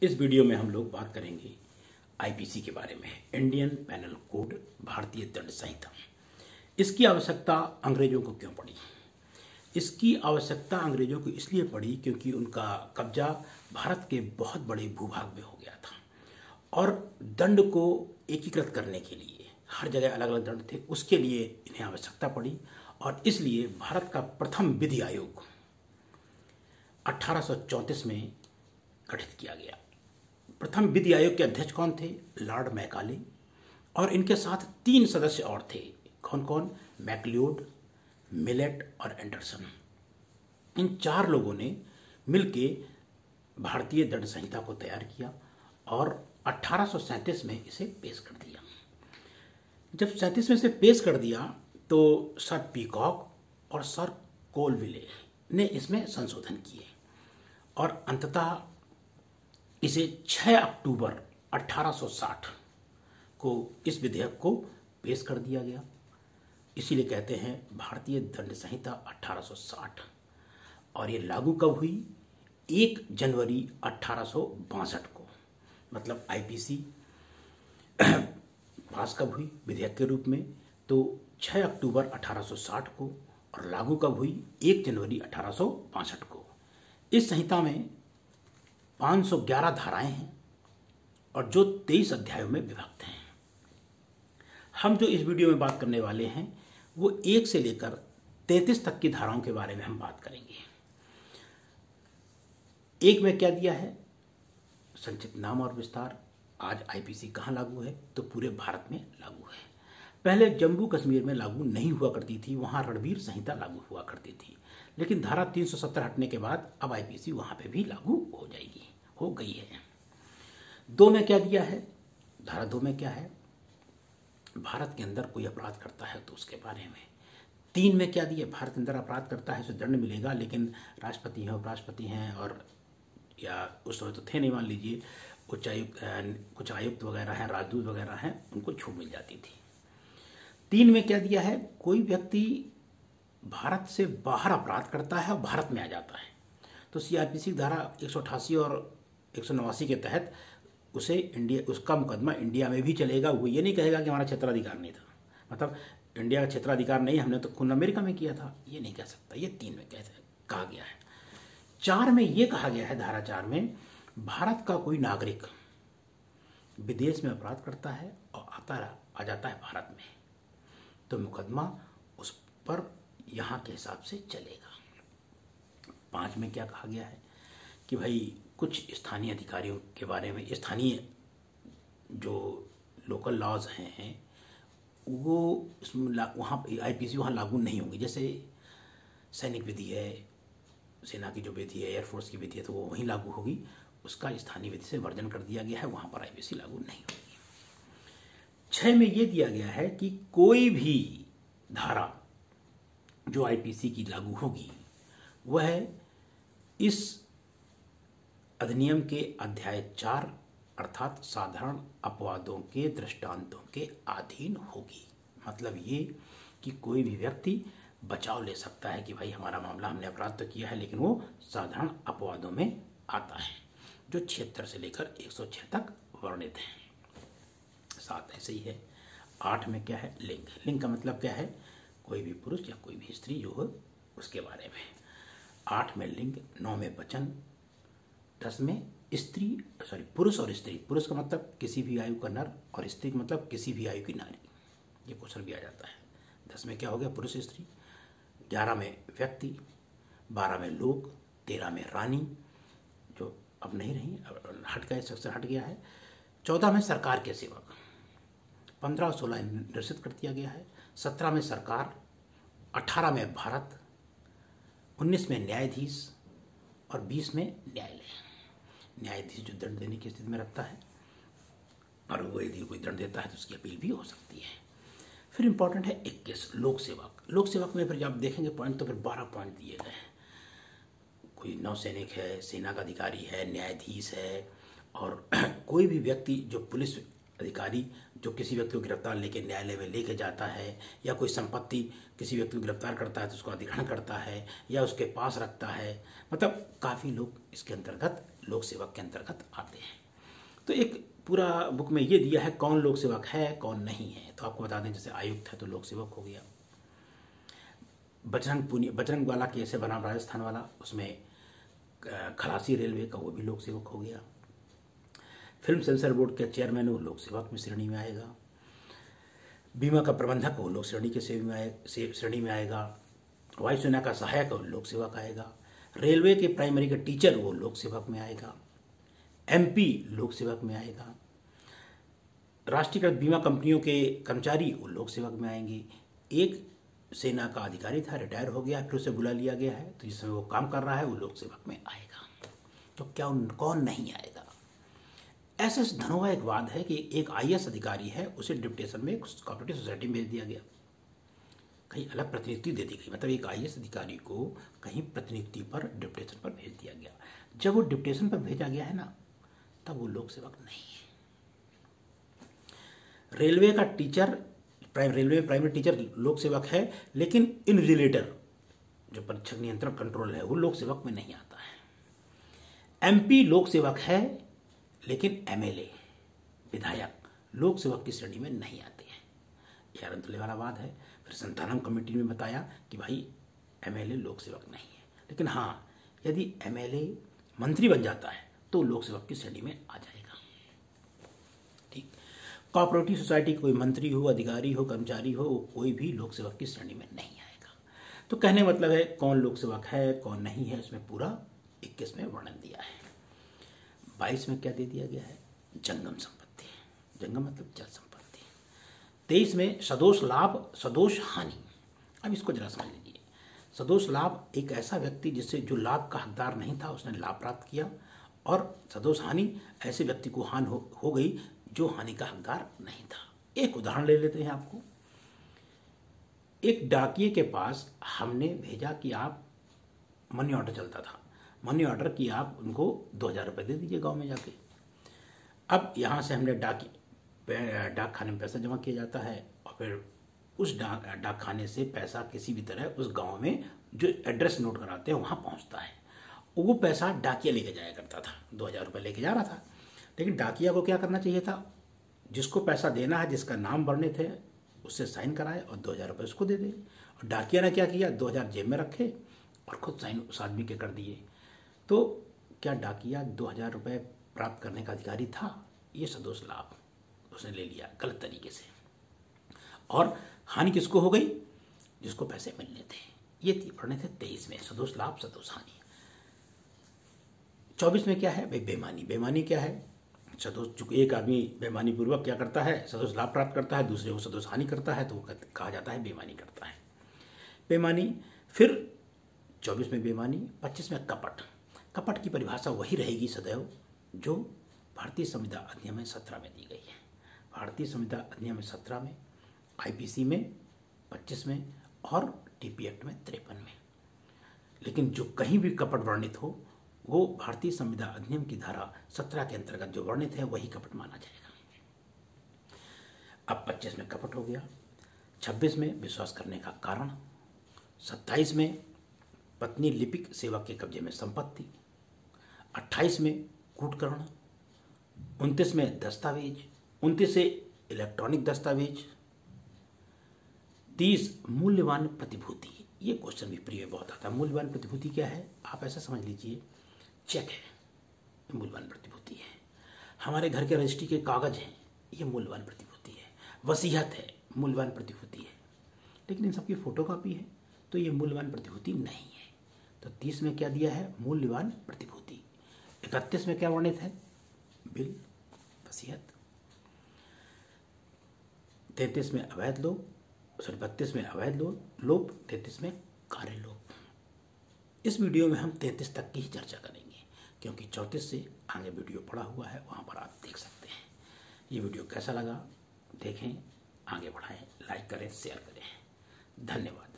इस वीडियो में हम लोग बात करेंगे आईपीसी के बारे में, इंडियन पैनल कोड, भारतीय दंड संहिता। इसकी आवश्यकता अंग्रेजों को क्यों पड़ी? इसकी आवश्यकता अंग्रेजों को इसलिए पड़ी क्योंकि उनका कब्जा भारत के बहुत बड़े भूभाग में हो गया था और दंड को एकीकृत करने के लिए हर जगह अलग अलग दंड थे, उसके लिए इन्हें आवश्यकता पड़ी और इसलिए भारत का प्रथम विधि आयोग 1834 में गठित किया गया। प्रथम विधि आयोग के अध्यक्ष कौन थे? लॉर्ड मैकाले, और इनके साथ 3 सदस्य और थे। कौन कौन? मैकलियोड, मिलेट और एंडरसन। इन 4 लोगों ने मिलके भारतीय दंड संहिता को तैयार किया और 1837 में इसे पेश कर दिया। जब 37 में इसे पेश कर दिया तो सर पीकॉक और सर कोलविले ने इसमें संशोधन किए और अंततः इसे 6 अक्टूबर 1860 को इस विधेयक को पेश कर दिया गया। इसीलिए कहते हैं भारतीय दंड संहिता 1860। और ये लागू कब हुई? 1 जनवरी 1862 को। मतलब आईपीसी पास कब हुई विधेयक के रूप में? तो 6 अक्टूबर 1860 को। और लागू कब हुई? 1 जनवरी 1862 को। इस संहिता में 511 धाराएं हैं और जो 23 अध्यायों में विभक्त हैं। हम जो इस वीडियो में बात करने वाले हैं वो 1 से लेकर 33 तक की धाराओं के बारे में हम बात करेंगे। 1 में क्या दिया है? संक्षिप्त नाम और विस्तार। आज आईपीसी कहाँ लागू है? तो पूरे भारत में लागू है। पहले जम्मू कश्मीर में लागू नहीं हुआ करती थी, वहाँ रणवीर संहिता लागू हुआ करती थी, लेकिन धारा 370 हटने के बाद अब आईपीसी वहाँ पे भी लागू हो जाएगी, हो गई है। 2 में क्या दिया है? धारा 2 में क्या है? भारत के अंदर कोई अपराध करता है तो उसके बारे में। 3 में क्या दिया? भारत के अंदर अपराध करता है उसे दंड मिलेगा, लेकिन राष्ट्रपति हैं, उपराष्ट्रपति हैं और या उस समय तो थे नहीं, मान लीजिए कुछ आयुक्त वगैरह हैं, राजदूत वगैरह हैं, उनको छूट मिल जाती थी। 3 में क्या दिया है? कोई व्यक्ति भारत से बाहर अपराध करता है और भारत में आ जाता है तो सीआरपीसी धारा 188 और 189 के तहत उसका मुकदमा इंडिया में भी चलेगा। वो ये नहीं कहेगा कि हमारा क्षेत्राधिकार नहीं था, मतलब इंडिया का क्षेत्राधिकार नहीं, हमने तो खून अमेरिका में किया था, ये नहीं कह सकता। ये 3 में कहा गया है। 4 में ये कहा गया है, धारा 4 में, भारत का कोई नागरिक विदेश में अपराध करता है और आ जाता है भारत में तो मुकदमा उस पर यहाँ के हिसाब से चलेगा। 5 में क्या कहा गया है कि भाई कुछ स्थानीय अधिकारियों के बारे में, स्थानीय जो लोकल लॉज हैं वो उसमें वहाँ आईपीसी वहाँ लागू नहीं होंगी। जैसे सैनिक विधि है, सेना की जो विधि है, एयरफोर्स की विधि है, तो वो वहीं लागू होगी। उसका स्थानीय विधि से वर्जन कर दिया गया है, वहाँ पर आईपीसी लागू नहीं होगी। 6 में ये दिया गया है कि कोई भी धारा जो आईपीसी की लागू होगी वह इस अधिनियम के अध्याय 4 अर्थात साधारण अपवादों के दृष्टांतों के अधीन होगी। मतलब ये कि कोई भी व्यक्ति बचाव ले सकता है कि भाई हमारा मामला, हमने अपराध तो किया है लेकिन वो साधारण अपवादों में आता है, जो 76 से लेकर 106 तक वर्णित है। 7 ऐसे ही है। 8 में क्या है? लिंग। लिंग का मतलब क्या है? कोई भी पुरुष या कोई भी स्त्री जो हो उसके बारे में। 8 में लिंग, 9 में वचन, 10 में पुरुष और स्त्री। पुरुष का मतलब किसी भी आयु का नर और स्त्री का मतलब किसी भी आयु की नारी। ये क्वेश्चन भी आ जाता है। 10 में क्या हो गया? पुरुष स्त्री। 11 में व्यक्ति, 12 में लोग, 13 में रानी जो अब नहीं रही, हट गए, सेक्शन हट गया है। 14 में सरकार के सेवक, 15 और 16 निर्देशित कर दिया गया है। 17 में सरकार, 18 में भारत, 19 में न्यायाधीश और 20 में न्यायालय। न्यायाधीश जो दंड देने की स्थिति में रखता है और वो यदि कोई दंड देता है तो उसकी अपील भी हो सकती है। फिर इंपॉर्टेंट है 21 लोक सेवक। लोक सेवक में फिर जब देखेंगे पॉइंट तो फिर 12 पॉइंट दिए गए हैं। कोई नौसैनिक है, सेना का अधिकारी है, न्यायाधीश है और कोई भी व्यक्ति जो पुलिस अधिकारी जो किसी व्यक्ति को गिरफ्तार लेके न्यायालय में लेके जाता है, या कोई संपत्ति किसी व्यक्ति को गिरफ्तार करता है तो उसको अधिग्रहण करता है या उसके पास रखता है, मतलब काफ़ी लोग इसके अंतर्गत लोक सेवक के अंतर्गत आते हैं। तो एक पूरा बुक में ये दिया है कौन लोक सेवक है कौन नहीं है। तो आपको बता दें जैसे आयुक्त है तो लोक सेवक हो गया। बजरंग वाला केस है बनाम राजस्थान वाला, उसमें खलासी रेलवे का वो भी लोक सेवक हो गया। फिल्म सेंसर बोर्ड के चेयरमैन वो लोक सेवक में श्रेणी में आएगा। बीमा का प्रबंधक वो लोक श्रेणी के श्रेणी में आएगा। वायुसेना का सहायक वो लोक सेवक आएगा। रेलवे के प्राइमरी के टीचर वो लोक सेवक में आएगा। MP लोक सेवक में आएगा। राष्ट्रीयकृत बीमा कंपनियों के कर्मचारी वो लोक सेवक में आएंगे। एक सेना का अधिकारी था, रिटायर हो गया, फिर उसे बुला लिया गया है, तो जिस समय वो काम कर रहा है वो लोक सेवक में आएगा। तो क्या कौन नहीं आएगा? ऐसा धनोवा एक वाद है कि एक IAS अधिकारी है, उसे डिप्टेशन में कोऑपरेटिव सोसाइटी में भेज दिया गया, कहीं अलग प्रतिनियुक्ति दे दी गई। मतलब एक IAS अधिकारी को कहीं प्रतिनियुक्ति पर डिप्टेशन पर भेज दिया गया। जब वो डिप्टेशन पर भेजा गया है ना, तब वो लोक सेवक नहीं है। रेलवे का टीचर रेलवे में प्राइमरी टीचर लोक सेवक है, लेकिन इनविजिलेटर जो परीक्षक नियंत्रण कंट्रोल है वो लोक सेवक में नहीं आता है। MP लोक सेवक है, लेकिन MLA विधायक लोक सेवक की श्रेणी में नहीं आते हैं। यह अरंतले वाला वाद है। फिर संतानम कमेटी ने बताया कि भाई MLA लोक सेवक नहीं है, लेकिन हाँ यदि MLA मंत्री बन जाता है तो लोक सेवक की श्रेणी में आ जाएगा। ठीक, कोऑपरेटिव सोसाइटी कोई मंत्री हो, अधिकारी हो, कर्मचारी हो, कोई भी लोक सेवक की श्रेणी में नहीं आएगा। तो कहने मतलब है कौन लोक सेवक है कौन नहीं है, इसमें पूरा 21 में वर्णन दिया है। 22 में क्या दे दिया गया है? जंगम संपत्ति। जंगम मतलब जल संपत्ति। 23 में सदोष लाभ सदोष हानि। अब इसको जरा समझ लीजिए। सदोष लाभ एक ऐसा व्यक्ति जिससे जो लाभ का हकदार नहीं था उसने लाभ प्राप्त किया, और सदोष हानि ऐसे व्यक्ति को हानि हो गई जो हानि का हकदार नहीं था। एक उदाहरण ले लेते हैं आपको। एक डाकिये के पास हमने भेजा कि आप मनी ऑर्डर चलता था, मनी ऑर्डर कि आप उनको 2000 रुपये दे दीजिए गांव में जाके। अब यहाँ से हमने डाक खाने में पैसा जमा किया जाता है, और फिर उस डाक खाने से पैसा किसी भी तरह उस गांव में जो एड्रेस नोट कराते हैं वहाँ पहुँचता है। वो पैसा डाकिया लेके जाया करता था, 2000 रुपये लेके जा रहा था। लेकिन डाकिया को क्या करना चाहिए था? जिसको पैसा देना है, जिसका नाम भरने थे, उससे साइन कराए और 2000 रुपये उसको दे दे। और डाकिया ने क्या किया? 2000 जेब में रखे और खुद साइन उस आदमी के कर दिए। तो क्या डाकिया 2000 रुपये प्राप्त करने का अधिकारी था? ये सदोष लाभ उसने ले लिया गलत तरीके से। और हानि किसको हो गई? जिसको पैसे मिलने थे। ये पढ़ने थे 23 में, सदोष लाभ सदोष हानि। 24 में क्या है भाई? बेईमानी। बेईमानी क्या है? सदोष, चूंकि एक आदमी बेईमानी पूर्वक क्या करता है? सदोष लाभ प्राप्त करता है, दूसरे को सदोष हानि करता है, तो वो कहा जाता है बेईमानी करता है। बेईमानी। फिर 24 में बेईमानी। 25 में कपट। कपट की परिभाषा वही रहेगी सदैव जो भारतीय संविदा अधिनियम 17 में दी गई है। भारतीय संविदा अधिनियम 17 में, IPC में 25 में और TP एक्ट में 53 में। लेकिन जो कहीं भी कपट वर्णित हो वो भारतीय संविदा अधिनियम की धारा 17 के अंतर्गत जो वर्णित है वही कपट माना जाएगा। अब 25 में कपट हो गया। 26 में विश्वास करने का कारण। 27 में पत्नी लिपिक सेवक के कब्जे में संपत्ति। 28 में कूटकर्ण। 29 में दस्तावेज। 29 से इलेक्ट्रॉनिक दस्तावेज। 30 मूल्यवान प्रतिभूति। ये क्वेश्चन भी प्रिय बहुत आता है। मूल्यवान प्रतिभूति क्या है? आप ऐसा समझ लीजिए, चेक है, मूल्यवान प्रतिभूति है। हमारे घर के रजिस्ट्री के कागज हैं, ये मूल्यवान प्रतिभूति है। वसीयत है, मूल्यवान प्रतिभूति है। लेकिन इन सबकी फोटोकॉपी है तो ये मूल्यवान प्रतिभूति नहीं है। तो 30 में क्या दिया है? मूल्यवान प्रतिभूति। 31 में क्या वर्णित है? बिल, वसीयत। 33 में अवैध लोभ, 32 में अवैध लोभ, 33 में कार्य लोभ। इस वीडियो में हम 33 तक की ही चर्चा करेंगे, क्योंकि 34 से आगे वीडियो पड़ा हुआ है, वहाँ पर आप देख सकते हैं। ये वीडियो कैसा लगा देखें, आगे बढ़ाएं, लाइक करें, शेयर करें। धन्यवाद।